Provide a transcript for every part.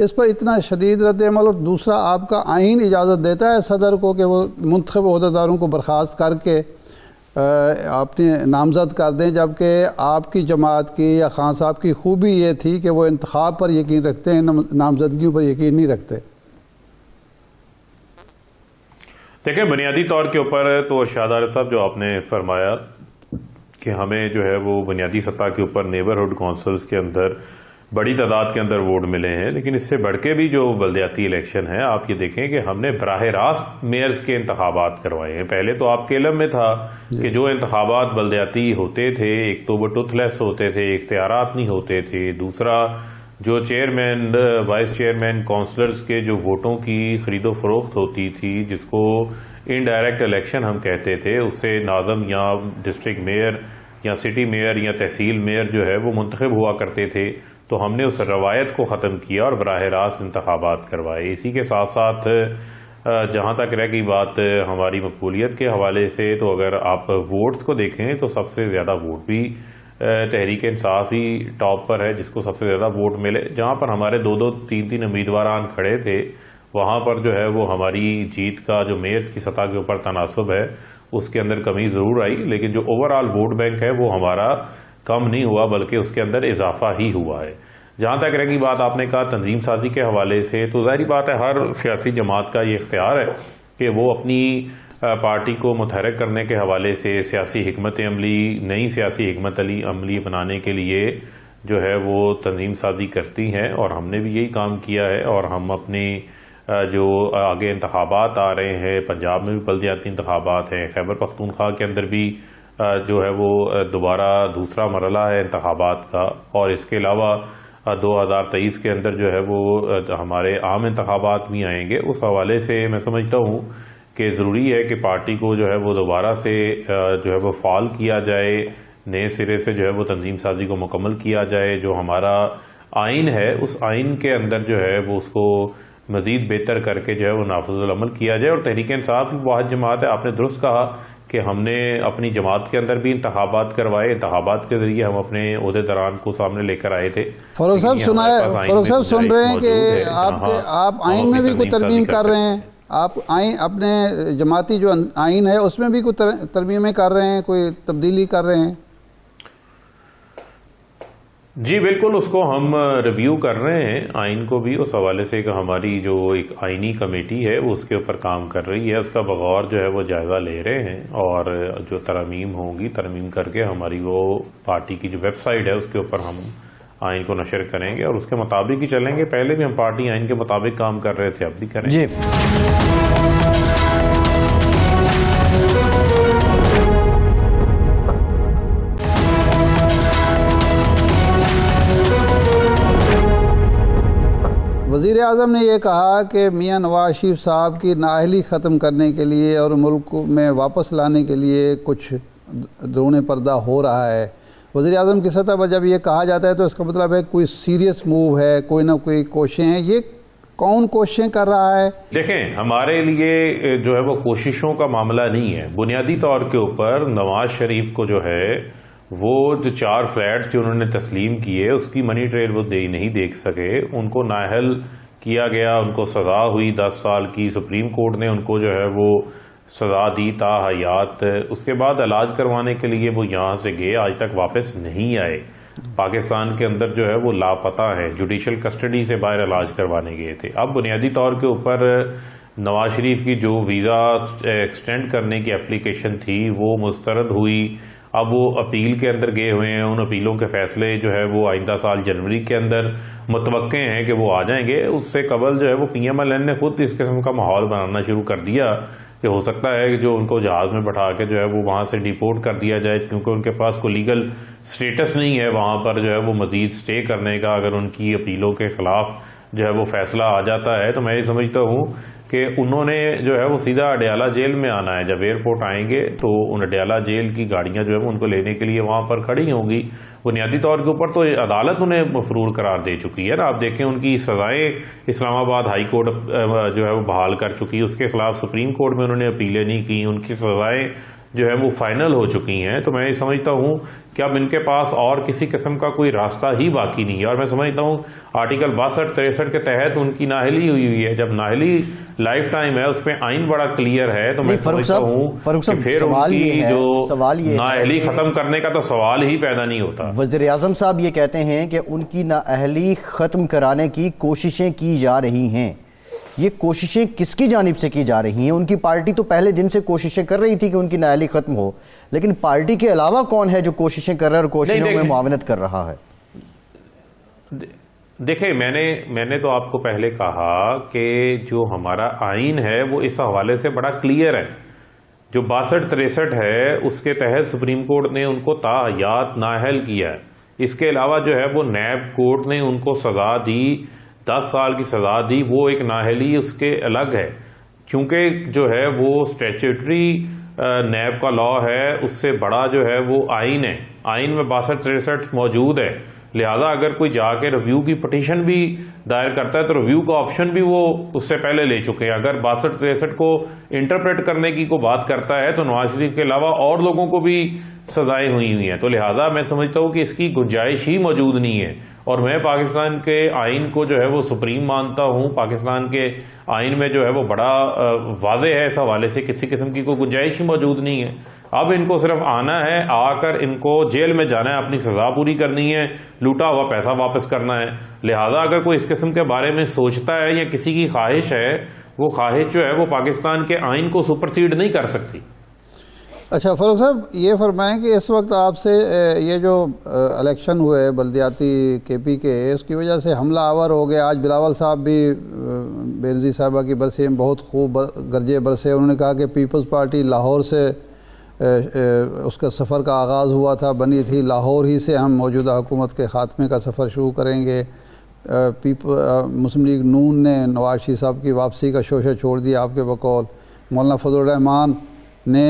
اس پر اتنا شدید رد عمل. اور دوسرا آپ کا آئین اجازت دیتا ہے صدر کو کہ وہ منتخب عہدیداروں کو برخاست کر کے اپنے نامزد کر دیں، جبکہ آپ کی جماعت کی یا خان صاحب کی خوبی یہ تھی کہ وہ انتخاب پر یقین رکھتے ہیں، نامزدگیوں پر یقین نہیں رکھتے. دیکھیں بنیادی طور کے اوپر تو ارشاد عارف صاحب جو آپ نے فرمایا کہ ہمیں جو ہے وہ بنیادی سطح کے اوپر نیبرہڈ کونسلز کے اندر بڑی تعداد کے اندر ووٹ ملے ہیں، لیکن اس سے بڑھ کے بھی جو بلدیاتی الیکشن ہے آپ یہ دیکھیں کہ ہم نے براہ راست میئرز کے انتخابات کروائے ہیں. پہلے تو آپ کے علم میں تھا کہ جو انتخابات بلدیاتی ہوتے تھے ایک تو وہ ٹوتھ لیس ہوتے تھے، اختیارات نہیں ہوتے تھے، دوسرا جو چیئرمین وائس چیئرمین کونسلرز کے جو ووٹوں کی خرید و فروخت ہوتی تھی جس کو انڈائریکٹ الیکشن ہم کہتے تھے، اس سے ناظم یا ڈسٹرکٹ میئر یا سٹی میئر یا تحصیل میئر جو ہے وہ منتخب ہوا کرتے تھے. تو ہم نے اس روایت کو ختم کیا اور براہ راست انتخابات کروائے. اسی کے ساتھ ساتھ جہاں تک رہ گئی بات ہماری مقبولیت کے حوالے سے، تو اگر آپ ووٹس کو دیکھیں تو سب سے زیادہ ووٹ بھی تحریک انصاف ہی ٹاپ پر ہے جس کو سب سے زیادہ ووٹ ملے. جہاں پر ہمارے دو تین امیدواران کھڑے تھے وہاں پر جو ہے وہ ہماری جیت کا جو میئرز کی سطح کے اوپر تناسب ہے اس کے اندر کمی ضرور آئی، لیکن جو اوور آل ووٹ بینک ہے وہ ہمارا کم نہیں ہوا بلکہ اس کے اندر اضافہ ہی ہوا ہے. جہاں تک رہ گئی بات آپ نے کہا تنظیم سازی کے حوالے سے، تو ظاہری بات ہے ہر سیاسی جماعت کا یہ اختیار ہے کہ وہ اپنی پارٹی کو متحرک کرنے کے حوالے سے سیاسی حکمت عملی، نئی سیاسی حکمت عملی بنانے کے لیے جو ہے وہ تنظیم سازی کرتی ہیں، اور ہم نے بھی یہی کام کیا ہے. اور ہم اپنی جو آگے انتخابات آ رہے ہیں، پنجاب میں بھی بلدیاتی انتخابات ہیں، خیبر پختونخوا کے اندر بھی جو ہے وہ دوبارہ دوسرا مرحلہ ہے انتخابات کا، اور اس کے علاوہ 2023 کے اندر جو ہے وہ ہمارے عام انتخابات بھی آئیں گے. اس حوالے سے میں سمجھتا ہوں کہ ضروری ہے کہ پارٹی کو جو ہے وہ دوبارہ سے جو ہے وہ فعال کیا جائے، نئے سرے سے جو ہے وہ تنظیم سازی کو مکمل کیا جائے. جو ہمارا آئین ہے اس آئین کے اندر جو ہے وہ اس کو مزید بہتر کر کے جو ہے وہ نافذ العمل کیا جائے. اور تحریک انصاف واحد جماعت ہے، آپ نے درست کہا کہ ہم نے اپنی جماعت کے اندر بھی انتخابات کروائے، انتخابات کے ذریعے ہم اپنے عہدیداران کو سامنے لے کر آئے تھے. فاروق صاحب فاروق صحب سن رہے ہیں کہ آپ آئین میں بھی کوئی ترمیم کر رہے ہیں، آپ آئین اپنے جماعتی جو آئین ہے اس میں بھی کوئی ترمیمیں کر رہے ہیں، کوئی تبدیلی کر رہے ہیں؟ جی بالکل، اس کو ہم ریویو کر رہے ہیں آئین کو بھی، اس حوالے سے کہ ہماری جو ایک آئینی کمیٹی ہے وہ اس کے اوپر کام کر رہی ہے، اس کا بغور جو ہے وہ جائزہ لے رہے ہیں، اور جو ترمیم ہوں گی ترمیم کر کے ہماری وہ پارٹی کی جو ویب سائٹ ہے اس کے اوپر ہم آئین کو نشر کریں گے اور اس کے مطابق ہی چلیں گے. پہلے بھی ہم پارٹی آئین کے مطابق کام کر رہے تھے، اب بھی کریں گے. وزیر اعظم نے یہ کہا کہ میاں نواز شریف صاحب کی نااہلی ختم کرنے کے لیے اور ملک میں واپس لانے کے لیے کچھ درون پردہ ہو رہا ہے. وزیر اعظم کی سطح پر جب یہ کہا جاتا ہے تو اس کا مطلب ہے کوئی سیریس موو ہے، کوئی نہ کوئی کوششیں ہیں. یہ کون کوششیں کر رہا ہے؟ دیکھیں ہمارے لیے جو ہے وہ کوششوں کا معاملہ نہیں ہے. بنیادی طور کے اوپر نواز شریف کو جو ہے وہ جو 4 فلیٹس جو انہوں نے تسلیم کیے اس کی منی ٹریل وہ نہیں دیکھ سکے، ان کو نااہل کیا گیا، ان کو سزا ہوئی 10 سال کی، سپریم کورٹ نے ان کو جو ہے وہ سزا دی تا حیات. اس کے بعد علاج کروانے کے لیے وہ یہاں سے گئے، آج تک واپس نہیں آئے. پاکستان کے اندر جو ہے وہ لاپتہ ہے، جوڈیشل کسٹڈی سے باہر علاج کروانے گئے تھے. اب بنیادی طور کے اوپر نواز شریف کی جو ویزا ایکسٹینڈ کرنے کی اپلیکیشن تھی وہ مسترد ہوئی. اب وہ اپیل کے اندر گئے ہوئے ہیں، ان اپیلوں کے فیصلے جو ہے وہ آئندہ سال جنوری کے اندر متوقع ہیں کہ وہ آ جائیں گے. اس سے قبل جو ہے وہ پی ایم ایل این نے خود اس قسم کا ماحول بنانا شروع کر دیا کہ ہو سکتا ہے کہ جو ان کو جہاز میں بٹھا کے جو ہے وہ وہاں سے ڈیپورٹ کر دیا جائے، کیونکہ ان کے پاس کوئی لیگل سٹیٹس نہیں ہے وہاں پر جو ہے وہ مزید سٹے کرنے کا. اگر ان کی اپیلوں کے خلاف جو ہے وہ فیصلہ آ جاتا ہے تو میں یہ سمجھتا ہوں کہ انہوں نے جو ہے وہ سیدھا اڈیالہ جیل میں آنا ہے. جب ایئرپورٹ آئیں گے تو ان اڈیالہ جیل کی گاڑیاں جو ہے وہ ان کو لینے کے لیے وہاں پر کھڑی ہوں گی. بنیادی طور کے اوپر تو عدالت انہیں مفرور قرار دے چکی ہے نا. آپ دیکھیں ان کی سزائیں اسلام آباد ہائی کورٹ جو ہے وہ بحال کر چکی ہے، اس کے خلاف سپریم کورٹ میں انہوں نے اپیلیں نہیں کی. ان کی سزائیں جو ہے وہ فائنل ہو چکی ہیں، تو میں یہ سمجھتا ہوں کہ اب ان کے پاس اور کسی قسم کا کوئی راستہ ہی باقی نہیں ہے. اور میں سمجھتا ہوں آرٹیکل 62-63 کے تحت ان کی نااہلی ہوئی ہے. جب نااہلی لائف ٹائم ہے، اس پہ آئین بڑا کلیئر ہے، تو میں سمجھتا ہوں کہ پھر ان کی جو نااہلی ختم کرنے کا تو سوال ہی پیدا نہیں ہوتا. وزیر اعظم صاحب یہ کہتے ہیں کہ ان کی نااہلی ختم کرانے کی کوششیں کی جا رہی ہیں. یہ کوششیں کس کی جانب سے کی جا رہی ہیں؟ ان کی پارٹی تو پہلے دن سے کوششیں کر رہی تھی کہ ان کی نااہلی ختم ہو، لیکن پارٹی کے علاوہ کون ہے جو کوششیں کر رہا ہے اور کوششوں میں معاونت کر رہا ہے؟ دیکھیں، میں نے تو آپ کو پہلے کہا کہ جو ہمارا آئین ہے وہ اس حوالے سے بڑا کلیئر ہے. جو 62-63 ہے اس کے تحت سپریم کورٹ نے ان کو تاحیات نااہل کیا ہے. اس کے علاوہ جو ہے وہ نیب کورٹ نے ان کو سزا دی، 10 سال کی سزا دی. وہ ایک نااہلی اس کے الگ ہے، چونکہ جو ہے وہ اسٹیچوٹری نیب کا لا ہے، اس سے بڑا جو ہے وہ آئین ہے. آئین میں 62-63 موجود ہے. لہذا اگر کوئی جا کے ریویو کی پٹیشن بھی دائر کرتا ہے تو ریویو کا آپشن بھی وہ اس سے پہلے لے چکے ہیں. اگر 62-63 کو انٹرپریٹ کرنے کی کوئی بات کرتا ہے تو نواز شریف کے علاوہ اور لوگوں کو بھی سزائیں ہوئی ہیں. تو لہذا میں سمجھتا ہوں کہ اس کی گنجائش ہی موجود نہیں ہے. اور میں پاکستان کے آئین کو جو ہے وہ سپریم مانتا ہوں. پاکستان کے آئین میں جو ہے وہ بڑا واضح ہے، اس حوالے سے کسی قسم کی کوئی گنجائش ہی موجود نہیں ہے. اب ان کو صرف آنا ہے، آ کر ان کو جیل میں جانا ہے، اپنی سزا پوری کرنی ہے، لوٹا ہوا پیسہ واپس کرنا ہے. لہذا اگر کوئی اس قسم کے بارے میں سوچتا ہے یا کسی کی خواہش ہے، وہ خواہش جو ہے وہ پاکستان کے آئین کو سپرسیڈ نہیں کر سکتی. اچھا فاروق صاحب، یہ فرمائیں کہ اس وقت آپ سے یہ جو الیکشن ہوئے بلدیاتی کے پی کے، اس کی وجہ سے حملہ آور ہو گیا. آج بلاول صاحب بھی بینظیر صاحبہ کی برسی میں بہت خوب گرجے برسے. انہوں نے کہا کہ پیپلز پارٹی لاہور سے اس کا سفر کا آغاز ہوا تھا، بنی تھی لاہور ہی سے، ہم موجودہ حکومت کے خاتمے کا سفر شروع کریں گے. مسلم لیگ نون نے نواز شریف صاحب کی واپسی کا شوشہ چھوڑ دیا آپ کے بقول. مولانا فضل الرحمان نے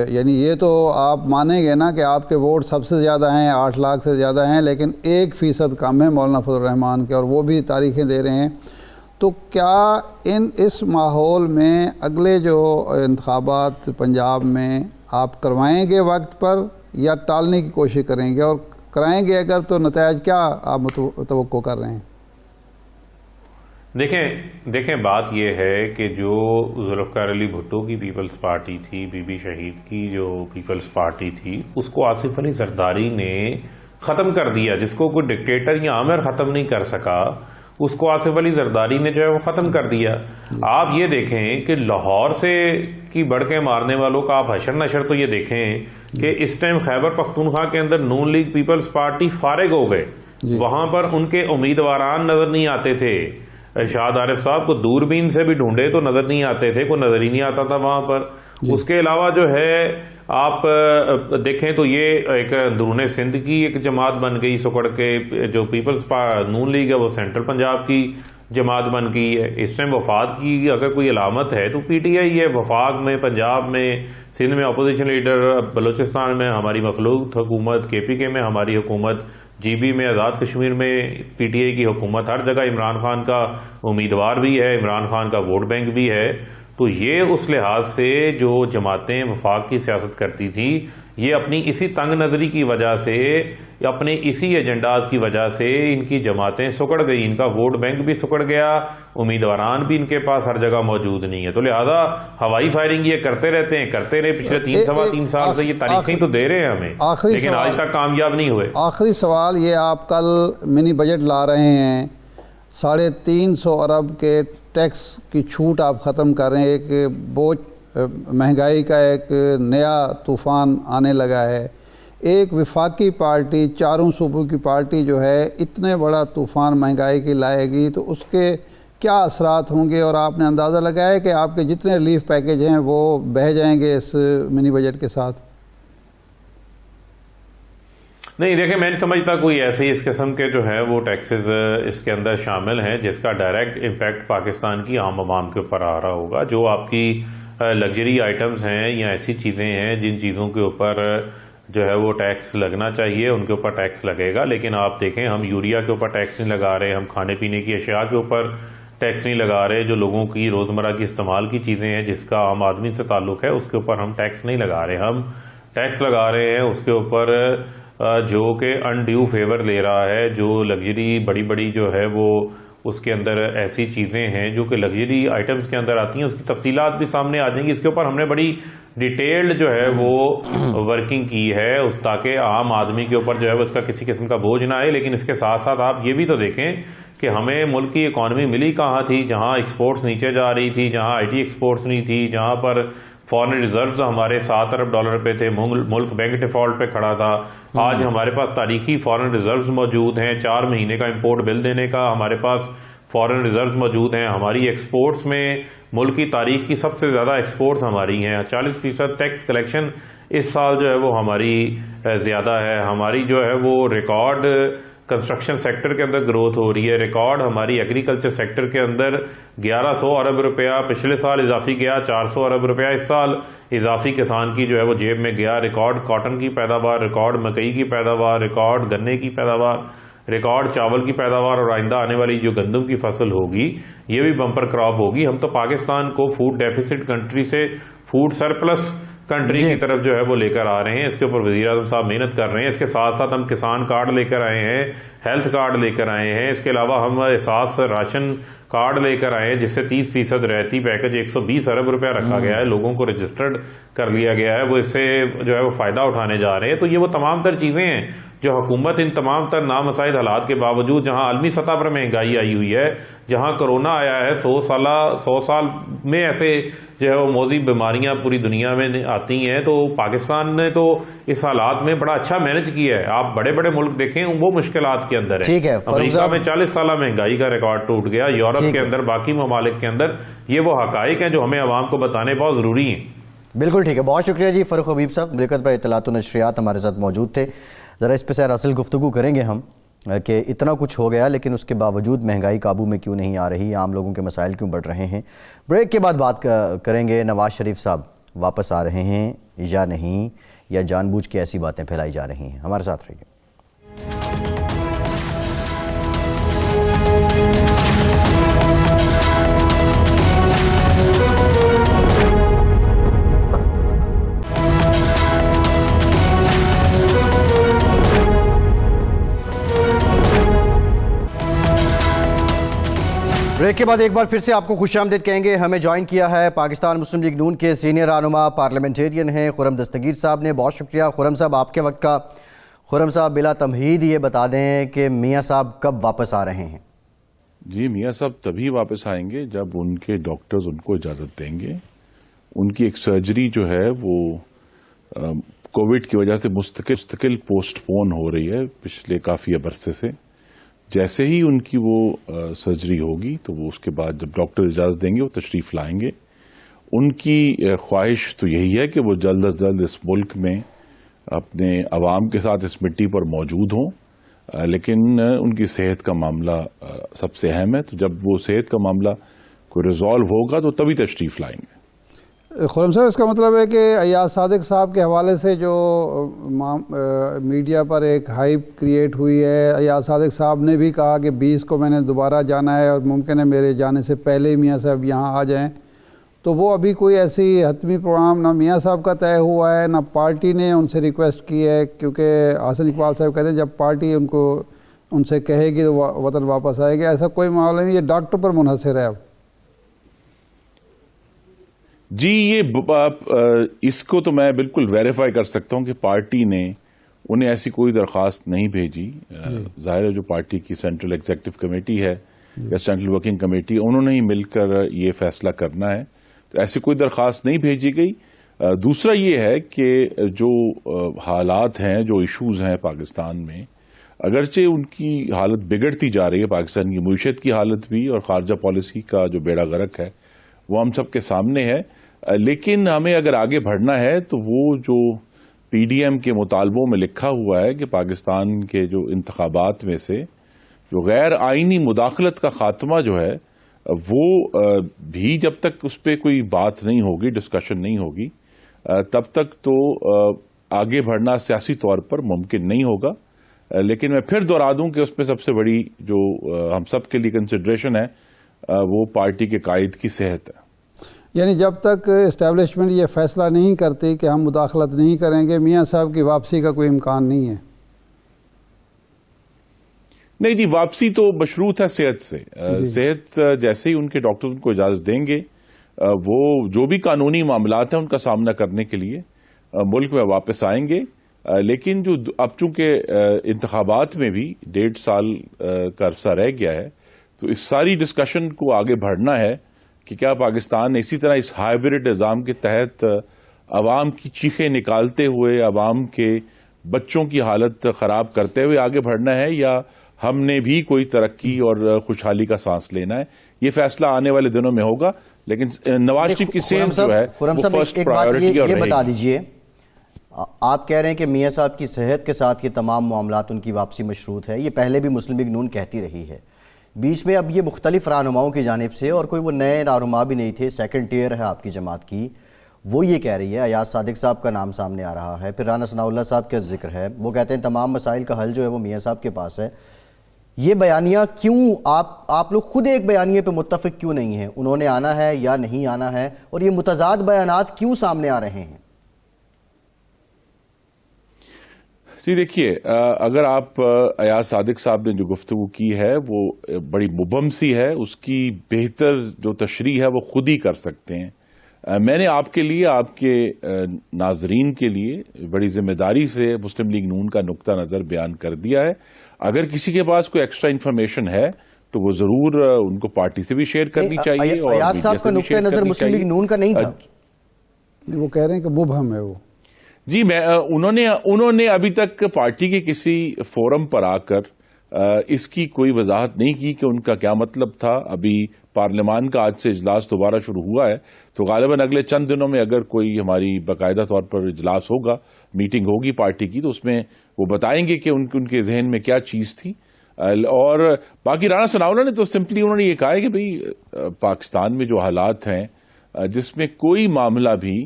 یعنی یہ تو آپ مانیں گے نا کہ آپ کے ووٹ سب سے زیادہ ہیں، 8 لاکھ سے زیادہ ہیں، لیکن 1% کم ہے مولانا فضل الرحمان کے، اور وہ بھی تاریخیں دے رہے ہیں. تو کیا اس ماحول میں اگلے جو انتخابات پنجاب میں آپ کروائیں گے وقت پر یا ٹالنے کی کوشش کریں گے؟ اور کرائیں گے اگر تو نتائج کیا آپ توقع کر رہے ہیں؟ دیکھیں بات یہ ہے کہ جو ذوالفقار علی بھٹو کی پیپلز پارٹی تھی، بی بی شہید کی جو پیپلز پارٹی تھی، اس کو آصف علی زرداری نے ختم کر دیا. جس کو کوئی ڈکٹیٹر یا آمر ختم نہیں کر سکا، اس کو آصف علی زرداری نے جو ہے وہ ختم کر دیا. آپ یہ دیکھیں کہ لاہور سے کی بڑھ کے مارنے والوں کا آپ حشر نشر تو یہ دیکھیں کہ اس ٹائم خیبر پختونخوا کے اندر نون لیگ پیپلز پارٹی فارغ ہو گئے. وہاں پر ان کے امیدواران نظر نہیں آتے تھے. ارشاد عارف صاحب کو دوربین سے بھی ڈھونڈے تو نظر نہیں آتے تھے، کوئی نظر ہی نہیں آتا تھا وہاں پر. اس کے علاوہ جو ہے آپ دیکھیں تو یہ ایک اندرون سندھ کی ایک جماعت بن گئی سکڑ کے. جو پیپلز نون لیگ ہے وہ سینٹرل پنجاب کی جماعت بن گئی ہے. اس ٹائم وفاق کی اگر کوئی علامت ہے تو پی ٹی آئی ہے. وفاق میں، پنجاب میں، سندھ میں اپوزیشن لیڈر، بلوچستان میں ہماری مخلوط حکومت، کے پی کے میں ہماری حکومت، جی بی میں، آزاد کشمیر میں پی ٹی آئی کی حکومت. ہر جگہ عمران خان کا امیدوار بھی ہے، عمران خان کا ووٹ بینک بھی ہے. تو یہ اس لحاظ سے جو جماعتیں وفاق کی سیاست کرتی تھی، یہ اپنی اسی تنگ نظری کی وجہ سے، اپنے اسی ایجنڈاز کی وجہ سے ان کی جماعتیں سکڑ گئی. ان کا ووٹ بینک بھی سکڑ گیا، امیدواران بھی ان کے پاس ہر جگہ موجود نہیں ہے. تو لہذا ہوائی فائرنگ یہ کرتے رہے پچھلے 3 سال سے. یہ تاریخیں تو دے رہے ہیں ہمیں، لیکن آج تک کامیاب نہیں ہوئے. آخری سوال یہ، آپ کل منی بجٹ لا رہے ہیں، 350 ارب کے ٹیکس کی چھوٹ آپ ختم کر رہے ہیں. ایک بوجھ مہنگائی کا ایک نیا طوفان آنے لگا ہے. ایک وفاقی پارٹی، 4 صوبوں کی پارٹی جو ہے اتنے بڑا طوفان مہنگائی کی لائے گی، تو اس کے کیا اثرات ہوں گے؟ اور آپ نے اندازہ لگایا کہ آپ کے جتنے ریلیف پیکیج ہیں وہ بہہ جائیں گے اس منی بجٹ کے ساتھ؟ نہیں، دیکھیں میں نہیں سمجھتا کوئی ایسے اس قسم کے جو ہے وہ ٹیکسز اس کے اندر شامل ہیں جس کا ڈائریکٹ امپیکٹ پاکستان کی عام عوام کے اوپر آ رہا ہوگا. جو آپ کی لگژری آئٹمز ہیں یا ایسی چیزیں ہیں جن چیزوں کے اوپر جو ہے وہ ٹیکس لگنا چاہیے، ان کے اوپر ٹیکس لگے گا. لیکن آپ دیکھیں ہم یوریا کے اوپر ٹیکس نہیں لگا رہے، ہم کھانے پینے کی اشیاء کے اوپر ٹیکس نہیں لگا رہے. جو لوگوں کی روزمرہ کی استعمال کی چیزیں ہیں جس کا عام آدمی سے تعلق ہے اس کے اوپر ہم ٹیکس نہیں لگا رہے. ہم ٹیکس لگا رہے ہیں اس کے اوپر جو کہ انڈیو فیور لے رہا ہے. جو لگژری بڑی بڑی جو ہے وہ اس کے اندر ایسی چیزیں ہیں جو کہ لگژری آئٹمس کے اندر آتی ہیں, اس کی تفصیلات بھی سامنے آ جائیں گی. اس کے اوپر ہم نے بڑی ڈیٹیلڈ جو ہے وہ ورکنگ کی ہے تاکہ عام آدمی کے اوپر جو ہے وہ اس کا کسی قسم کا بوجھ نہ آئے. لیکن اس کے ساتھ ساتھ آپ یہ بھی تو دیکھیں کہ ہمیں ملک کی اکانومی ملی کہاں تھی, جہاں ایکسپورٹس نیچے جا رہی تھی, جہاں آئی ٹی ایکسپورٹس نہیں تھی, جہاں پر فارن ریزروز ہمارے $7 ارب پہ تھے, ملک بینک ڈیفالٹ پہ کھڑا تھا. آج ہمارے پاس تاریخی فارن ریزروز موجود ہیں, 4 مہینے کا امپورٹ بل دینے کا ہمارے پاس فارن ریزروز موجود ہیں. ہماری ایکسپورٹس میں ملک کی تاریخ کی سب سے زیادہ ایکسپورٹس ہماری ہیں. 40% ٹیکس کلیکشن اس سال جو ہے وہ ہماری زیادہ ہے. ہماری جو ہے وہ ریکارڈ کنسٹرکشن سیکٹر کے اندر گروتھ ہو رہی ہے. ریکارڈ ہماری ایگریکلچر سیکٹر کے اندر 1100 ارب روپیہ پچھلے سال اضافی گیا, 400 ارب روپیہ اس سال اضافی کسان کی جو ہے وہ جیب میں گیا. ریکارڈ کاٹن کی پیداوار, ریکارڈ مکئی کی پیداوار, ریکارڈ گنے کی پیداوار, ریکارڈ چاول کی پیداوار, اور آئندہ آنے والی جو گندم کی فصل ہوگی یہ بھی بمپر کراپ ہوگی. ہم تو پاکستان کو فوڈ ڈیفیسٹ کنٹری سے فوڈ سرپلس کنٹری کی طرف جو ہے وہ لے کر آ رہے ہیں. اس کے اوپر وزیر اعظم صاحب محنت کر رہے ہیں. اس کے ساتھ ساتھ ہم کسان کارڈ لے کر آئے ہیں, ہیلتھ کارڈ لے کر آئے ہیں. اس کے علاوہ ہم احساس راشن کارڈ لے کر آئے ہیں جس سے 30% رعایتی پیکج 120 ارب روپیہ رکھا گیا ہے. لوگوں کو رجسٹرڈ کر لیا گیا ہے, وہ اس سے جو ہے وہ فائدہ اٹھانے جا رہے ہیں. تو یہ وہ تمام تر چیزیں ہیں جو حکومت ان تمام تر نامساعد حالات کے باوجود, جہاں عالمی سطح پر مہنگائی آئی ہوئی ہے, جہاں کرونا آیا ہے, 100 سال میں ایسے جو ہے وہ موذی بیماریاں پوری دنیا میں آتی ہیں, تو پاکستان نے تو اس حالات میں بڑا اچھا مینج کیا ہے. آپ بڑے بڑے ملک دیکھیں وہ مشکلات کے اندر ہیں. امریکہ میں 40 سالہ مہنگائی کا ریکارڈ ٹوٹ گیا, یورپ کے اندر, باقی ممالک کے اندر. یہ وہ حقائق ہیں جو ہمیں عوام کو بتانے بہت ضروری ہیں. بالکل ٹھیک ہے, بہت شکریہ جی فاروق حبیب صاحب, مملکت برائے اطلاعات و نشریات ہمارے ساتھ موجود تھے. ذرا اس پہ سیر اصل گفتگو کریں گے ہم کہ اتنا کچھ ہو گیا لیکن اس کے باوجود مہنگائی قابو میں کیوں نہیں آ رہی, عام لوگوں کے مسائل کیوں بڑھ رہے ہیں. بریک کے بعد بات کریں گے نواز شریف صاحب واپس آ رہے ہیں یا نہیں, یا جان بوجھ کے ایسی باتیں پھیلائی جا رہی ہیں. ہمارے ساتھ رہیے. بریک کے بعد ایک بار پھر سے آپ کو خوش آمدید کہیں گے. ہمیں جوائن کیا ہے پاکستان مسلم لیگ نون کے سینئر رہنما پارلیمنٹیرین ہیں خرم دستگیر صاحب نے. بہت شکریہ خرم صاحب آپ کے وقت کا. خرم صاحب بلا تمہید یہ بتا دیں کہ میاں صاحب کب واپس آ رہے ہیں؟ جی میاں صاحب تبھی واپس آئیں گے جب ان کے ڈاکٹرز ان کو اجازت دیں گے. ان کی ایک سرجری جو ہے وہ کووڈ کی وجہ سے مستقل پوسٹ پون ہو رہی ہے پچھلے کافی عرصے سے. جیسے ہی ان کی وہ سرجری ہوگی تو وہ اس کے بعد جب ڈاکٹر اجازت دیں گے وہ تشریف لائیں گے. ان کی خواہش تو یہی ہے کہ وہ جلد از جلد اس ملک میں اپنے عوام کے ساتھ اس مٹی پر موجود ہوں, لیکن ان کی صحت کا معاملہ سب سے اہم ہے. تو جب وہ صحت کا معاملہ کوئی ریزالو ہوگا تو تبھی تشریف لائیں گے. خرم صاحب اس کا مطلب ہے کہ ایاز صادق صاحب کے حوالے سے جو میڈیا پر ایک ہائپ کریٹ ہوئی ہے, ایاز صادق صاحب نے بھی کہا کہ 20 کو میں نے دوبارہ جانا ہے اور ممکن ہے میرے جانے سے پہلے ہی میاں صاحب یہاں آ جائیں, تو وہ ابھی کوئی ایسی حتمی پروگرام نہ میاں صاحب کا طے ہوا ہے نہ پارٹی نے ان سے ریکویسٹ کی ہے, کیونکہ حسن اقبال صاحب کہتے ہیں جب پارٹی ان سے کہے گی تو وطن واپس آئے گی. ایسا کوئی معاملہ نہیں, یہ ڈاکٹر پر منحصر ہے. اب جی یہ اس کو تو میں بالکل ویریفائی کر سکتا ہوں کہ پارٹی نے انہیں ایسی کوئی درخواست نہیں بھیجی. ظاہر ہے جو پارٹی کی سینٹرل ایگزیکٹو کمیٹی ہے یا سینٹرل ورکنگ کمیٹی, انہوں نے ہی مل کر یہ فیصلہ کرنا ہے, تو ایسی کوئی درخواست نہیں بھیجی گئی. دوسرا یہ ہے کہ جو حالات ہیں, جو ایشوز ہیں پاکستان میں, اگرچہ ان کی حالت بگڑتی جا رہی ہے, پاکستان کی معیشت کی حالت بھی اور خارجہ پالیسی کا جو بیڑا غرق ہے وہ ہم سب کے سامنے ہے, لیکن ہمیں اگر آگے بڑھنا ہے تو وہ جو پی ڈی ایم کے مطالبوں میں لکھا ہوا ہے کہ پاکستان کے جو انتخابات میں سے جو غیر آئینی مداخلت کا خاتمہ جو ہے وہ بھی جب تک اس پہ کوئی بات نہیں ہوگی, ڈسکشن نہیں ہوگی, تب تک تو آگے بڑھنا سیاسی طور پر ممکن نہیں ہوگا. لیکن میں پھر دوہرا دوں کہ اس میں سب سے بڑی جو ہم سب کے لیے کنسیڈریشن ہے وہ پارٹی کے قائد کی صحت ہے. یعنی جب تک اسٹیبلشمنٹ یہ فیصلہ نہیں کرتی کہ ہم مداخلت نہیں کریں گے، میاں صاحب کی واپسی کا کوئی امکان نہیں ہے؟ نہیں جی، واپسی تو مشروط ہے صحت سے. صحت جیسے ہی ان کے ڈاکٹر ان کو اجازت دیں گے، وہ جو بھی قانونی معاملات ہیں ان کا سامنا کرنے کے لیے ملک میں واپس آئیں گے. لیکن جو اب چونکہ انتخابات میں بھی 1.5 سال کا عرصہ رہ گیا ہے، تو اس ساری ڈسکشن کو آگے بڑھنا ہے کہ کیا پاکستان اسی طرح اس ہائبرڈ نظام کے تحت عوام کی چیخیں نکالتے ہوئے، عوام کے بچوں کی حالت خراب کرتے ہوئے آگے بڑھنا ہے، یا ہم نے بھی کوئی ترقی اور خوشحالی کا سانس لینا ہے. یہ فیصلہ آنے والے دنوں میں ہوگا، لیکن نواز شریف کی صحت جو ہے وہ فرسٹ پرائیورٹی. اور یہ بتا دیجئے، آپ کہہ رہے ہیں کہ میاں صاحب کی صحت کے ساتھ یہ تمام معاملات ان کی واپسی مشروط ہے. یہ پہلے بھی مسلم لیگ نون کہتی رہی ہے. بیچ میں اب یہ مختلف رہنماؤں کی جانب سے، اور کوئی وہ نئے رہنما بھی نہیں تھے، سیکنڈ ٹیئر ہے آپ کی جماعت کی، وہ یہ کہہ رہی ہے. ایاز صادق صاحب کا نام سامنے آ رہا ہے، پھر رانا ثناء اللہ صاحب کا ذکر ہے. وہ کہتے ہیں تمام مسائل کا حل جو ہے وہ میاں صاحب کے پاس ہے. یہ بیانیہ کیوں آپ لوگ خود ایک بیانیے پہ متفق کیوں نہیں ہیں؟ انہوں نے آنا ہے یا نہیں آنا ہے؟ اور یہ متضاد بیانات کیوں سامنے آ رہے ہیں؟ جی دیکھیے، اگر آپ ایاز صادق صاحب نے جو گفتگو کی ہے وہ بڑی مبہم سی ہے، اس کی بہتر جو تشریح ہے وہ خود ہی کر سکتے ہیں. میں نے آپ کے لیے، آپ کے ناظرین کے لیے بڑی ذمہ داری سے مسلم لیگ نون کا نقطہ نظر بیان کر دیا ہے. اگر کسی کے پاس کوئی ایکسٹرا انفارمیشن ہے تو وہ ضرور ان کو پارٹی سے بھی شیئر کرنی چاہیے. اور ایاز صاحب کا نقطہ نظر مسلم لیگ نون کا نہیں تھا. وہ کہہ رہے ہیں کہ مبہم ہے وہ. جی، انہوں نے ابھی تک پارٹی کے کسی فورم پر آ کر اس کی کوئی وضاحت نہیں کی کہ ان کا کیا مطلب تھا. ابھی پارلیمان کا آج سے اجلاس دوبارہ شروع ہوا ہے، تو غالباً اگلے چند دنوں میں اگر کوئی ہماری باقاعدہ طور پر اجلاس ہوگا، میٹنگ ہوگی پارٹی کی، تو اس میں وہ بتائیں گے کہ ان کے ذہن میں کیا چیز تھی. اور باقی رانا ثناء اللہ نے تو سمپلی انہوں نے یہ کہا ہے کہ بھئی پاکستان میں جو حالات ہیں، جس میں کوئی معاملہ بھی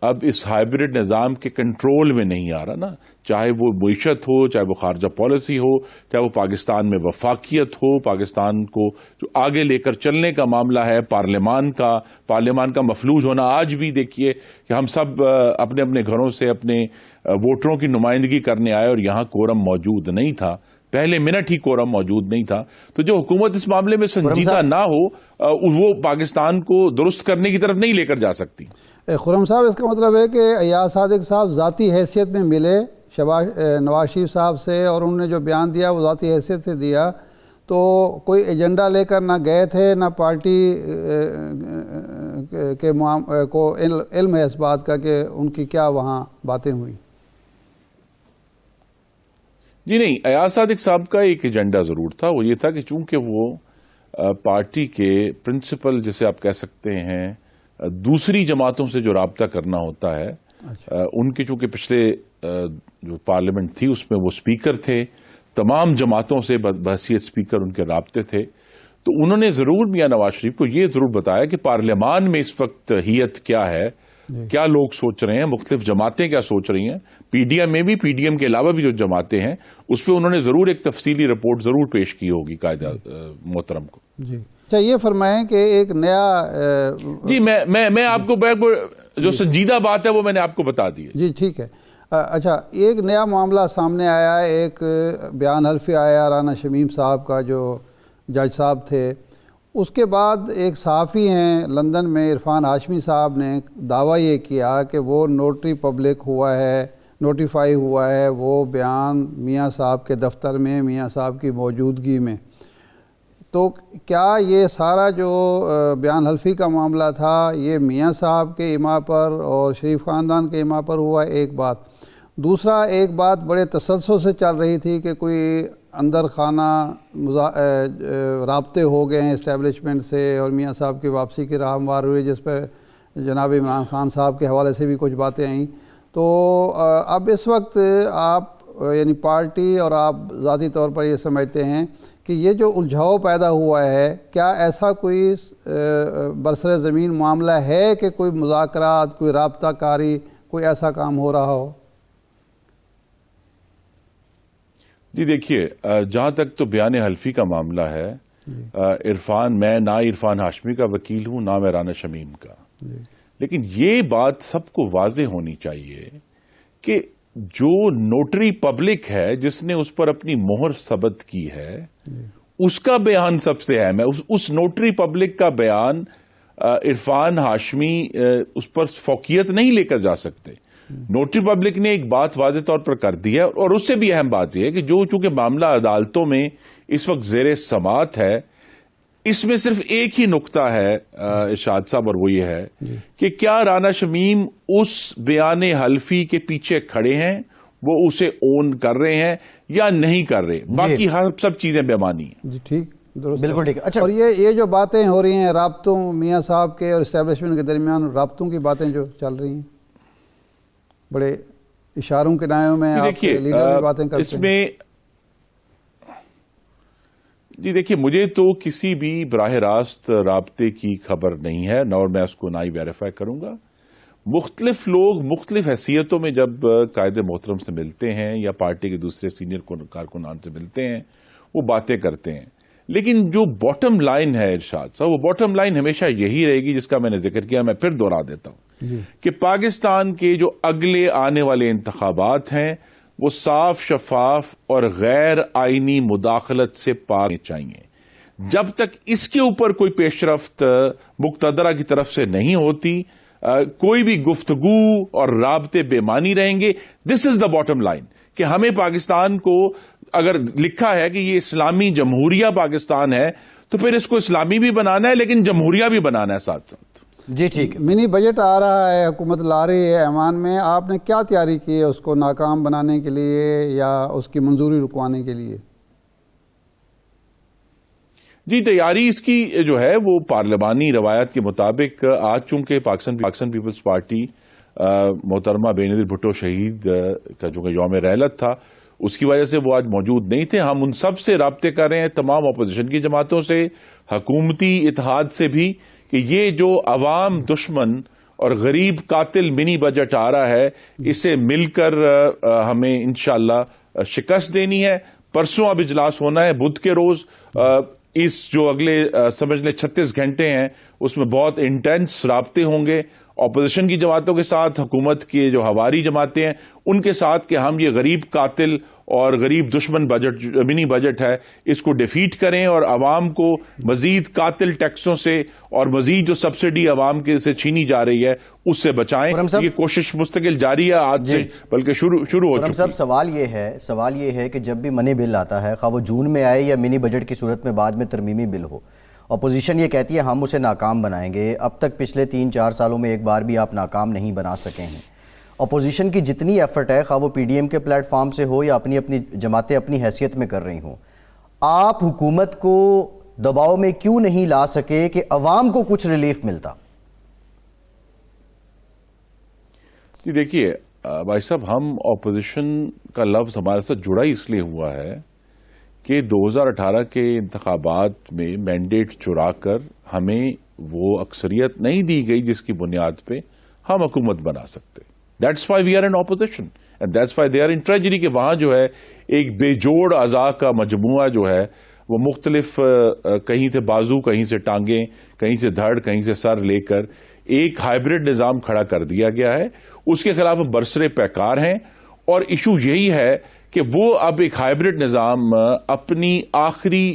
اب اس ہائبرڈ نظام کے کنٹرول میں نہیں آ رہا نا، چاہے وہ معیشت ہو، چاہے وہ خارجہ پالیسی ہو، چاہے وہ پاکستان میں وفاقیت ہو، پاکستان کو جو آگے لے کر چلنے کا معاملہ ہے، پارلیمان کا مفلوج ہونا. آج بھی دیکھیے کہ ہم سب اپنے اپنے گھروں سے اپنے ووٹروں کی نمائندگی کرنے آئے اور یہاں کورم موجود نہیں تھا، پہلے منٹ ہی کورم موجود نہیں تھا. تو جو حکومت اس معاملے میں سنجیدہ نہ ہو، وہ پاکستان کو درست کرنے کی طرف نہیں لے کر جا سکتی. خرم صاحب، اس کا مطلب ہے کہ ایاز صادق صاحب ذاتی حیثیت میں ملے نواز شریف صاحب سے، اور انہوں نے جو بیان دیا وہ ذاتی حیثیت سے دیا، تو کوئی ایجنڈا لے کر نہ گئے تھے، نہ پارٹی کے کو علم ہے اس بات کا کہ ان کی کیا وہاں باتیں ہوئیں؟ جی نہیں، ایاز صادق صاحب کا ایک ایجنڈا ضرور تھا. وہ یہ تھا کہ چونکہ وہ پارٹی کے پرنسپل، جسے آپ کہہ سکتے ہیں دوسری جماعتوں سے جو رابطہ کرنا ہوتا ہے، ان کے چونکہ پچھلے جو پارلیمنٹ تھی اس میں وہ اسپیکر تھے، تمام جماعتوں سے بحیثیت اسپیکر ان کے رابطے تھے. تو انہوں نے ضرور میاں نواز شریف کو یہ ضرور بتایا کہ پارلیمان میں اس وقت حیت کیا ہے، کیا لوگ سوچ رہے ہیں، مختلف جماعتیں کیا سوچ رہی ہیں. پی ڈی ایم میں بھی، پی ڈی ایم کے علاوہ بھی جو جماعتیں ہیں، اس پہ انہوں نے ضرور ایک تفصیلی رپورٹ ضرور پیش کی ہوگی قائد محترم کو. جی اچھا، یہ فرمائیں کہ ایک نیا جی میں آپ کو جو سنجیدہ بات ہے وہ میں نے آپ کو بتا دی ہے. جی ٹھیک ہے. اچھا، ایک نیا معاملہ سامنے آیا ہے، ایک بیان حلفی آیا رانا شمیم صاحب کا جو جج صاحب تھے. اس کے بعد ایک صحافی ہیں لندن میں، عرفان ہاشمی صاحب نے دعویٰ یہ کیا کہ وہ نوٹیفائی ہوا ہے وہ بیان میاں صاحب کے دفتر میں، میاں صاحب کی موجودگی میں. تو کیا یہ سارا جو بیان حلفی کا معاملہ تھا یہ میاں صاحب کے اما پر اور شریف خاندان کے اما پر ہوا؟ ایک بات. دوسرا، ایک بات بڑے تسلسل سے چل رہی تھی کہ کوئی اندر خانہ رابطے ہو گئے ہیں اسٹیبلشمنٹ سے اور میاں صاحب کی واپسی کی راہ ہموار ہوئی، جس پر جناب عمران خان صاحب کے حوالے سے بھی کچھ باتیں آئیں. تو اب اس وقت آپ یعنی پارٹی اور آپ ذاتی طور پر یہ سمجھتے ہیں کہ یہ جو الجھاؤ پیدا ہوا ہے، کیا ایسا کوئی برسر زمین معاملہ ہے کہ کوئی مذاکرات، کوئی رابطہ کاری، کوئی ایسا کام ہو رہا ہو؟ جی دیکھیے، جہاں تک تو بیان حلفی کا معاملہ ہے، عرفان، میں نہ عرفان ہاشمی کا وکیل ہوں نہ میں رانا شمیم کا، لیکن یہ بات سب کو واضح ہونی چاہیے کہ جو نوٹری پبلک ہے جس نے اس پر اپنی مہر ثبت کی ہے اس کا بیان سب سے اہم ہے. اس نوٹری پبلک کا بیان عرفان ہاشمی اس پر فوقیت نہیں لے کر جا سکتے. نوٹری پبلک نے ایک بات واضح طور پر کر دی ہے، اور اس سے بھی اہم بات یہ ہے کہ جو چونکہ معاملہ عدالتوں میں اس وقت زیر سماعت ہے، اس میں صرف ایک ہی نقطہ ہے ارشاد صاحب، اور وہ یہ ہے کہ کیا رانا شمیم اس بیان حلفی کے پیچھے کھڑے ہیں، وہ اسے اون کر رہے ہیں یا نہیں کر رہے. باقی سب چیزیں بیمانی ہیں. جی ٹھیک، درست، بالکل ٹھیک. اچھا، اور یہ جو باتیں ہو رہی ہیں رابطوں میاں صاحب کے اور اسٹیبلشمنٹ کے درمیان، رابطوں کی باتیں جو چل رہی ہیں بڑے اشاروں کے نائوں میں، آپ کے لیڈر بھی باتیں کرتے ہیں. جی دیکھیے، مجھے تو کسی بھی براہ راست رابطے کی خبر نہیں ہے، نہ اور میں اس کو نہ ہی ویریفائی کروں گا. مختلف لوگ مختلف حیثیتوں میں جب قائد محترم سے ملتے ہیں یا پارٹی کے دوسرے سینئر کارکنان سے ملتے ہیں وہ باتیں کرتے ہیں، لیکن جو باٹم لائن ہے ارشاد صاحب، وہ باٹم لائن ہمیشہ یہی رہے گی جس کا میں نے ذکر کیا، میں پھر دوہرا دیتا ہوں کہ پاکستان کے جو اگلے آنے والے انتخابات ہیں وہ صاف، شفاف اور غیر آئینی مداخلت سے پاک چاہیے. جب تک اس کے اوپر کوئی پیش رفت مقتدرہ کی طرف سے نہیں ہوتی، کوئی بھی گفتگو اور رابطے بے معنی رہیں گے. دس از دا باٹم لائن کہ ہمیں پاکستان کو اگر لکھا ہے کہ یہ اسلامی جمہوریہ پاکستان ہے تو پھر اس کو اسلامی بھی بنانا ہے لیکن جمہوریہ بھی بنانا ہے ساتھ ساتھ. جی ٹھیک. منی بجٹ آ رہا ہے، حکومت لا رہی ہے ایوان میں، آپ نے کیا تیاری کی ہے اس کو ناکام بنانے کے لیے یا اس کی منظوری رکوانے کے لیے؟ جی تیاری اس کی جو ہے وہ پارلیمانی روایت کے مطابق آج چونکہ پاکستان پیپلز پارٹی محترمہ بینظیر بھٹو شہید کا جو یوم رحلت تھا اس کی وجہ سے وہ آج موجود نہیں تھے. ہم ان سب سے رابطے کر رہے ہیں، تمام اپوزیشن کی جماعتوں سے، حکومتی اتحاد سے بھی، کہ یہ جو عوام دشمن اور غریب قاتل منی بجٹ آ رہا ہے اسے مل کر ہمیں انشاءاللہ شکست دینی ہے. پرسوں اب اجلاس ہونا ہے بدھ کے روز. اس جو اگلے سمجھ لیں 36 گھنٹے ہیں اس میں بہت انٹینس رابطے ہوں گے اپوزیشن کی جماعتوں کے ساتھ، حکومت کی جو ہواری جماعتیں ہیں ان کے ساتھ، کہ ہم یہ غریب قاتل اور غریب دشمن بجٹ منی بجٹ ہے اس کو ڈیفیٹ کریں اور عوام کو مزید قاتل ٹیکسوں سے اور مزید جو سبسڈی عوام کے سے چھینی جا رہی ہے اس سے بچائیں. یہ کوشش مستقل جاری ہے آج سے، بلکہ شروع ہو چکی ہے. صاحب سوال یہ ہے کہ جب بھی منی بل آتا ہے، خواہ وہ جون میں آئے یا منی بجٹ کی صورت میں بعد میں ترمیمی بل ہو، اپوزیشن یہ کہتی ہے ہم اسے ناکام بنائیں گے. اب تک پچھلے 3-4 سالوں میں ایک بار بھی آپ ناکام نہیں بنا سکے ہیں. اپوزیشن کی جتنی ایفرٹ ہے، خواہ وہ پی ڈی ایم کے پلیٹ فارم سے ہو یا اپنی جماعتیں اپنی حیثیت میں کر رہی ہوں، آپ حکومت کو دباؤ میں کیوں نہیں لا سکے کہ عوام کو کچھ ریلیف ملتا؟ جی دیکھیے بھائی صاحب، ہم اپوزیشن کا لفظ ہمارے ساتھ جڑا ہی اس لیے ہوا ہے کہ 2018 کے انتخابات میں مینڈیٹ چرا کر ہمیں وہ اکثریت نہیں دی گئی جس کی بنیاد پہ ہم حکومت بنا سکتے. That's why we are in opposition and that's why they are in tragedy, کہ وہاں جو ہے ایک بے جوڑ اعضاء کا مجموعہ جو ہے وہ مختلف کہیں سے بازو، کہیں سے ٹانگیں، کہیں سے دھڑ، کہیں سے سر لے کر ایک ہائبرڈ نظام کھڑا کر دیا گیا ہے. اس کے خلاف برسرے پیکار ہیں اور ایشو یہی ہے کہ وہ اب ایک ہائبرڈ نظام اپنی آخری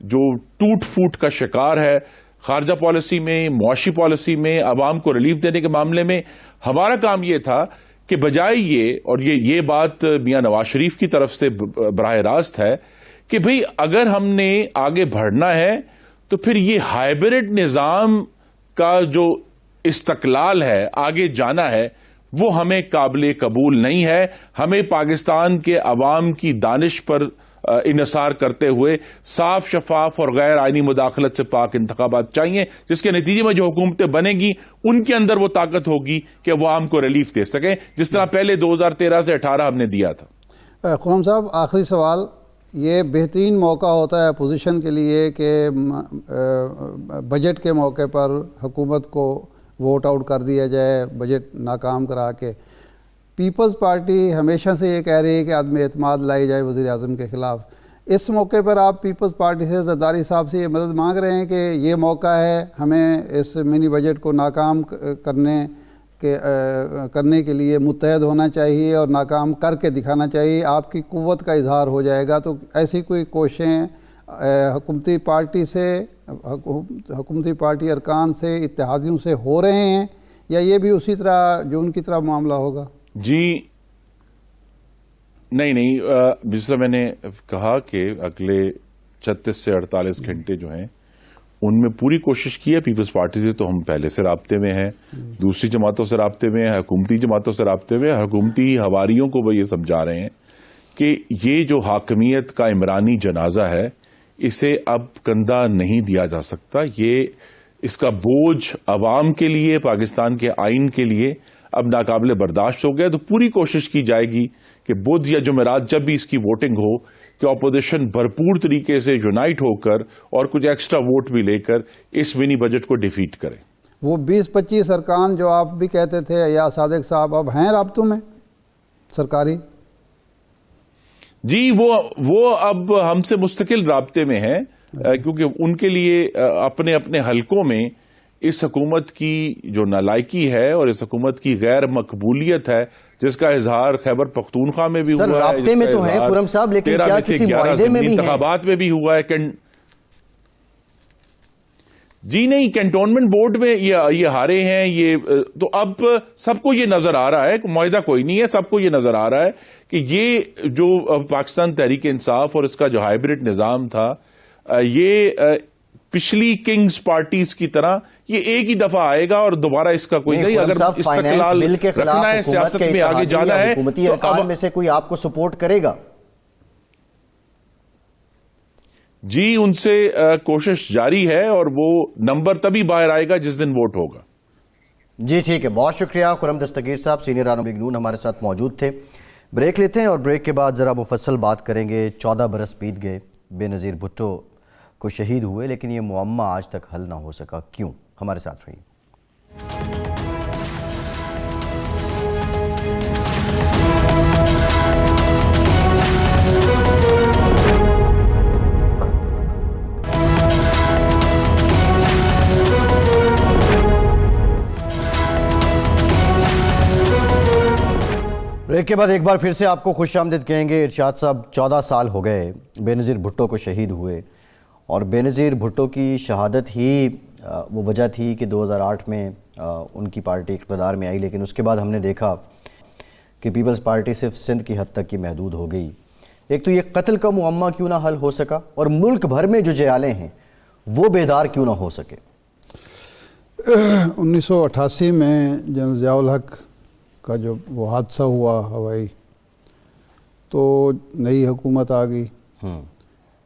جو ٹوٹ پھوٹ کا شکار ہے خارجہ پالیسی میں، معاشی پالیسی میں، عوام کو ریلیف دینے کے معاملے میں. ہمارا کام یہ تھا کہ بجائے یہ، اور یہ بات میاں نواز شریف کی طرف سے براہ راست ہے کہ بھئی اگر ہم نے آگے بڑھنا ہے تو پھر یہ ہائبرڈ نظام کا جو استقلال ہے، آگے جانا ہے، وہ ہمیں قابل قبول نہیں ہے. ہمیں پاکستان کے عوام کی دانش پر انحصار کرتے ہوئے صاف، شفاف اور غیر آئینی مداخلت سے پاک انتخابات چاہیے، جس کے نتیجے میں جو حکومتیں بنیں گی ان کے اندر وہ طاقت ہوگی کہ وہ عوام کو ریلیف دے سکیں، جس طرح پہلے 2013 سے 18 ہم نے دیا تھا. خرم صاحب، آخری سوال، یہ بہترین موقع ہوتا ہے اپوزیشن کے لیے کہ بجٹ کے موقع پر حکومت کو ووٹ آؤٹ کر دیا جائے بجٹ ناکام کرا کے. پیپلز پارٹی ہمیشہ سے یہ کہہ رہی ہے کہ عدم اعتماد لائی جائے وزیر اعظم کے خلاف. اس موقع پر آپ پیپلز پارٹی سے زرداری صاحب سے یہ مدد مانگ رہے ہیں کہ یہ موقع ہے ہمیں اس منی بجٹ کو ناکام کرنے کے لیے متحد ہونا چاہیے اور ناکام کر کے دکھانا چاہیے، آپ کی قوت کا اظہار ہو جائے گا۔ تو ایسی کوئی کوششیں حکومتی پارٹی سے، حکومتی پارٹی ارکان سے، اتحادیوں سے ہو رہے ہیں، یا یہ بھی اسی طرح جون کی طرح معاملہ ہوگا؟ جی نہیں، جس طرح میں نے کہا کہ اگلے 36 سے 48 گھنٹے جو ہیں ان میں پوری کوشش کی ہے پیپلز پارٹی سے، تو ہم پہلے سے رابطے میں ہیں، دوسری جماعتوں سے رابطے میں ہیں، حکومتی جماعتوں سے رابطے میں، حکومتی حواریوں کو وہ یہ سمجھا رہے ہیں کہ یہ جو حاکمیت کا عمرانی جنازہ ہے اسے اب کندھا نہیں دیا جا سکتا، اس کا بوجھ عوام کے لیے، پاکستان کے آئین کے لیے اب ناقابل برداشت ہو گیا۔ تو پوری کوشش کی جائے گی کہ بدھ یا جمعرات جب بھی اس کی ووٹنگ ہو کہ اپوزیشن بھرپور طریقے سے یونائٹ ہو کر اور کچھ ایکسٹرا ووٹ بھی لے کر اس منی بجٹ کو ڈیفیٹ کرے۔ وہ 20-25 ارکان جو آپ بھی کہتے تھے یا صادق صاحب، اب ہیں رابطوں میں سرکاری؟ جی وہ اب ہم سے مستقل رابطے میں ہیں، کیونکہ ان کے لیے اپنے اپنے حلقوں میں اس حکومت کی جو نالائکی ہے اور اس حکومت کی غیر مقبولیت ہے، جس کا اظہار خیبر پختونخوا میں بھی ہوا ہے، سر رابطے میں تو ہیں خرم صاحب، لیکن کیا کسی معاہدے میں بھی ہیں؟ انتخابات میں بھی ہوا ہے۔ جی نہیں، کینٹونمنٹ بورڈ میں یہ ہارے ہیں، یہ تو اب سب کو یہ نظر آ رہا ہے کہ معاہدہ کوئی نہیں ہے، سب کو یہ نظر آ رہا ہے کہ یہ جو پاکستان تحریک انصاف اور اس کا جو ہائبرڈ نظام تھا، یہ پچھلی کنگز پارٹیز کی طرح یہ ایک ہی دفعہ آئے گا اور دوبارہ اس کا کوئی نہیں۔ اگر استقلال رکھنا ہے، سیاست میں آگے جانا ہے، حکومتی ارکان میں سے کوئی آپ کو سپورٹ کرے گا؟ جی ان سے کوشش جاری ہے، اور وہ نمبر تبھی باہر آئے گا جس دن ووٹ ہوگا۔ جی ٹھیک ہے، بہت شکریہ خرم دستگیر صاحب، سینئر رہنما لیگ نون ہمارے ساتھ موجود تھے۔ بریک لیتے ہیں اور بریک کے بعد ذرا مفصل بات کریں گے۔ 14 برس بیت گئے، بے نظیر بھٹو کو شہید ہوئے، لیکن یہ معمہ آج تک حل نہ ہو سکا، کیوں؟ ہمارے ساتھ رہیے۔ بریک کے بعد ایک بار پھر سے آپ کو خوش آمدید کہیں گے۔ ارشاد صاحب، 14 سال ہو گئے بے نظیر بھٹو کو شہید ہوئے، اور بے نظیر بھٹو کی شہادت ہی وہ وجہ تھی کہ 2008 میں ان کی پارٹی اقتدار میں آئی، لیکن اس کے بعد ہم نے دیکھا کہ پیپلز پارٹی صرف سندھ کی حد تک کی محدود ہو گئی۔ ایک تو یہ قتل کا معمہ کیوں نہ حل ہو سکا، اور ملک بھر میں جو جیالیں ہیں وہ بیدار کیوں نہ ہو سکے؟ 1988 میں جنرل ضیاء الحق کا جو وہ حادثہ ہوا ہوائی، تو نئی حکومت آ گئی۔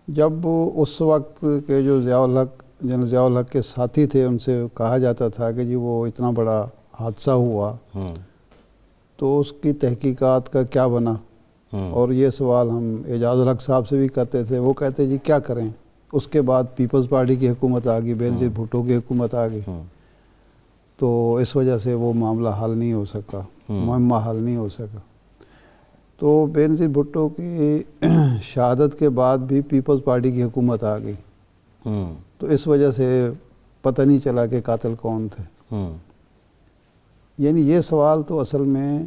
جب اس وقت کے جو جنرل ضیاء الحق کے ساتھی تھے، ان سے کہا جاتا تھا کہ جی وہ اتنا بڑا حادثہ ہوا تو اس کی تحقیقات کا کیا بنا، اور یہ سوال ہم اعجاز الحق صاحب سے بھی کرتے تھے۔ وہ کہتے جی کیا کریں، اس کے بعد پیپلز پارٹی کی حکومت آ گئی، بے نظیر بھٹو کی حکومت آ گئی، تو اس وجہ سے وہ معاملہ حل نہیں ہو سکا، معمہ حل نہیں ہو سکا۔ تو بے نظیر بھٹو کی شہادت کے بعد بھی پیپلز پارٹی کی حکومت آ گئی، تو اس وجہ سے پتہ نہیں چلا کہ قاتل کون تھے۔ یعنی یہ سوال تو اصل میں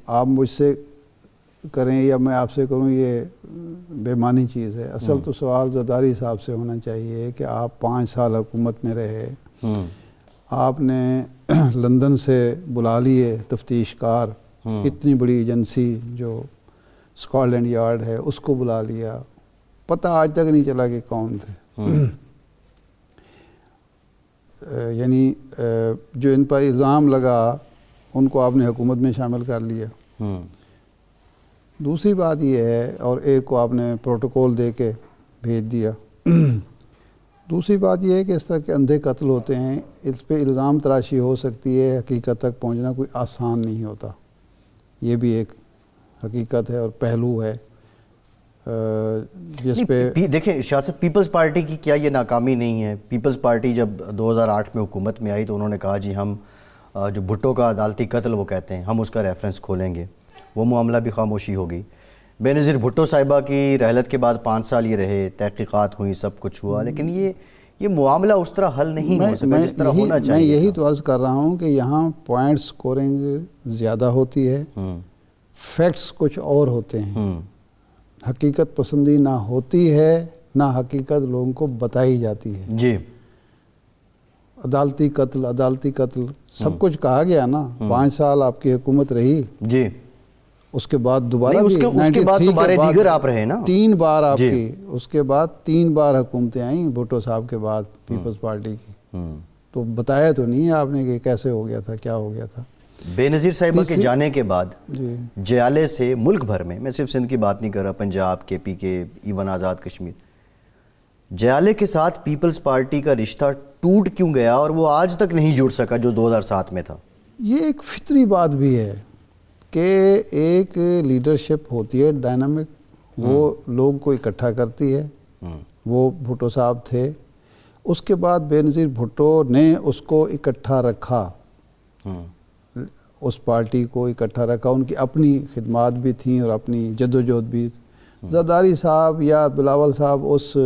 آپ مجھ سے کریں یا میں آپ سے کروں، یہ بے معنی چیز ہے۔ اصل تو سوال زرداری صاحب سے ہونا چاہیے کہ آپ 5 سال حکومت میں رہے، آپ نے لندن سے بلا لیے تفتیش کار، اتنی بڑی ایجنسی جو اسکاٹ لینڈ یارڈ ہے اس کو بلا لیا، پتہ آج تک نہیں چلا کہ کون تھے۔ یعنی جو ان پر الزام لگا ان کو آپ نے حکومت میں شامل کر لیا۔ دوسری بات یہ ہے، اور ایک کو آپ نے پروٹوکول دے کے بھیج دیا۔ دوسری بات یہ ہے کہ اس طرح کے اندھے قتل ہوتے ہیں، اس پہ الزام تراشی ہو سکتی ہے، حقیقت تک پہنچنا کوئی آسان نہیں ہوتا، یہ بھی ایک حقیقت ہے اور پہلو ہے جس پہ دیکھیں شاہ صاحب، پیپلز پارٹی کی کیا یہ ناکامی نہیں ہے؟ پیپلز پارٹی جب 2008 میں حکومت میں آئی تو انہوں نے کہا جی ہم جو بھٹو کا عدالتی قتل وہ کہتے ہیں ہم اس کا ریفرنس کھولیں گے، وہ معاملہ بھی خاموشی ہو گئی۔ بینظیر بھٹو صاحبہ کی رحلت کے بعد 5 سال یہ رہے، تحقیقات ہوئی، سب کچھ ہوا، لیکن یہ معاملہ اس طرح حل نہیں ہو سکا جس طرح ہونا چاہیے. میں یہی تو عرض کر رہا ہوں کہ یہاں پوائنٹ سکورنگ زیادہ ہوتی ہے، فیکٹس کچھ اور ہوتے ہیں، حقیقت پسندی نہ ہوتی ہے، نہ حقیقت لوگوں کو بتائی جاتی ہے. جی عدالتی قتل سب کچھ کہا گیا نا. 5 سال آپ کی حکومت رہی، جی، اس کے بعد دوبارہ نہیں، اس کے بعد 93 تو بارے کے بعد دیگر آپ رہے نا. 3 بار آپ جی. کی، اس کے بعد 3 بار حکومتیں آئیں بھٹو صاحب کے بعد پیپلز پارٹی کی. تو بتایا تو نہیں ہے آپ نے کہ کیسے ہو گیا تھا، کیا ہو گیا تھا. بینظیر صاحبہ کے جانے کے بعد جی جیالے سے ملک بھر میں صرف سندھ کی بات نہیں کر رہا، پنجاب، کے پی کے، ایون آزاد کشمیر، جیالے کے ساتھ پیپلز پارٹی کا رشتہ ٹوٹ کیوں گیا اور وہ آج تک نہیں جڑ سکا جو 2007 میں تھا؟ یہ ایک فطری بات بھی ہے کہ ایک لیڈرشپ ہوتی ہے ڈائنامک، وہ لوگ کو اکٹھا کرتی ہے. وہ بھٹو صاحب تھے، اس کے بعد بینظیر بھٹو نے اس کو اکٹھا رکھا، اس پارٹی کو اکٹھا رکھا. ان کی اپنی خدمات بھی تھیں اور اپنی جدوجہد بھی. زرداری صاحب یا بلاول صاحب اس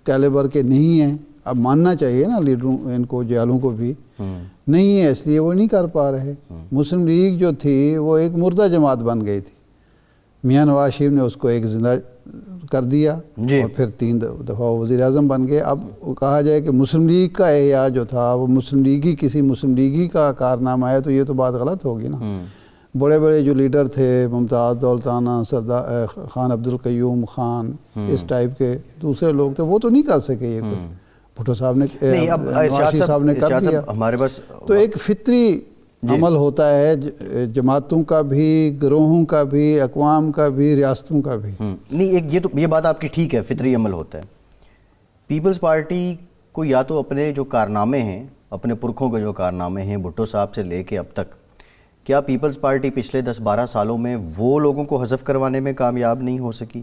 کیلیبر کے نہیں ہیں. اب ماننا چاہیے نا لیڈروں، ان کو، جیالوں کو بھی نہیں ہے، اس لیے وہ نہیں کر پا رہے. مسلم لیگ جو تھی وہ ایک مردہ جماعت بن گئی تھی. میاں نواز شریف نے اس کو ایک زندہ کر دیا اور پھر 3 دفعہ وزیر اعظم بن گئے. اب کہا جائے کہ مسلم لیگ کا احیاء جو تھا وہ مسلم لیگی کسی مسلم لیگی کا کارنامہ ہے تو یہ تو بات غلط ہوگی نا. بڑے بڑے جو لیڈر تھے، ممتاز دولتانہ، سردار خان عبدالقیوم خان، اس ٹائپ کے دوسرے لوگ تھے، وہ تو نہیں کر سکے. یہ کوئی بھٹو صاحب نے، نواز شریف صاحب نے کر دیا. ہمارے پاس تو ایک فطری عمل ہوتا ہے جماعتوں کا بھی، گروہوں کا بھی، اقوام کا بھی، ریاستوں کا بھی. نہیں، یہ بات آپ کی ٹھیک ہے، فطری عمل ہوتا ہے. پیپلز پارٹی کو یا تو اپنے جو کارنامے ہیں، اپنے پرکھوں کے جو کارنامے ہیں بھٹو صاحب سے لے کے اب تک، کیا پیپلز پارٹی پچھلے 10-12 سالوں میں وہ لوگوں کو حذف کروانے میں کامیاب نہیں ہو سکی،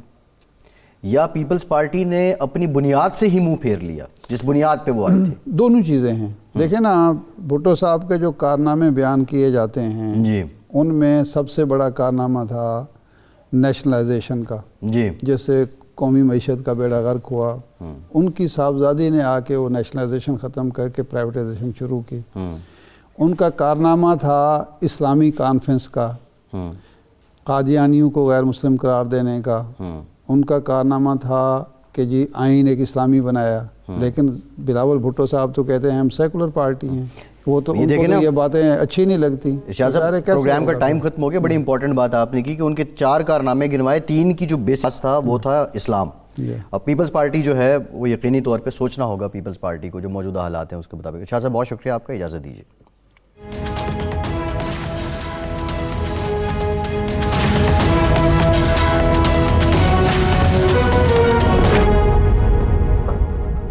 یا پیپلز پارٹی نے اپنی بنیاد سے ہی منہ پھیر لیا جس بنیاد پہ وہ آئے تھے؟ دونوں چیزیں ہیں. دیکھیں نا، بھٹو صاحب کے جو کارنامے بیان کیے جاتے ہیں، جی، ان میں سب سے بڑا کارنامہ تھا نیشنلائزیشن کا، جی، جس سے قومی معیشت کا بیڑا غرق ہوا. ان کی صاحبزادی نے آ کے وہ نیشنلائزیشن ختم کر کے پرائیویٹائزیشن شروع کی. ان کا کارنامہ تھا اسلامی کانفرنس کا، قادیانیوں کو غیر مسلم قرار دینے کا. ان کا کارنامہ تھا کہ جی آئین ایک اسلامی بنایا. لیکن بلاول بھٹو صاحب تو کہتے ہیں ہم سیکولر پارٹی ہیں، وہ تو ان کو تو یہ باتیں اچھی نہیں لگتی. شاہ صاحب، پروگرام کا ٹائم ختم ہو گیا. بڑی امپورٹنٹ بات آپ نے کی کہ ان کے 4 کارنامے گنوائے، 3 کی جو بیسس تھا وہ تھا اسلام. اب پیپلز پارٹی جو ہے وہ یقینی طور پہ سوچنا ہوگا پیپلز پارٹی کو جو موجودہ حالات ہیں اس کے مطابق. شاہ صاحب بہت شکریہ آپ کا، اجازت دیجیے.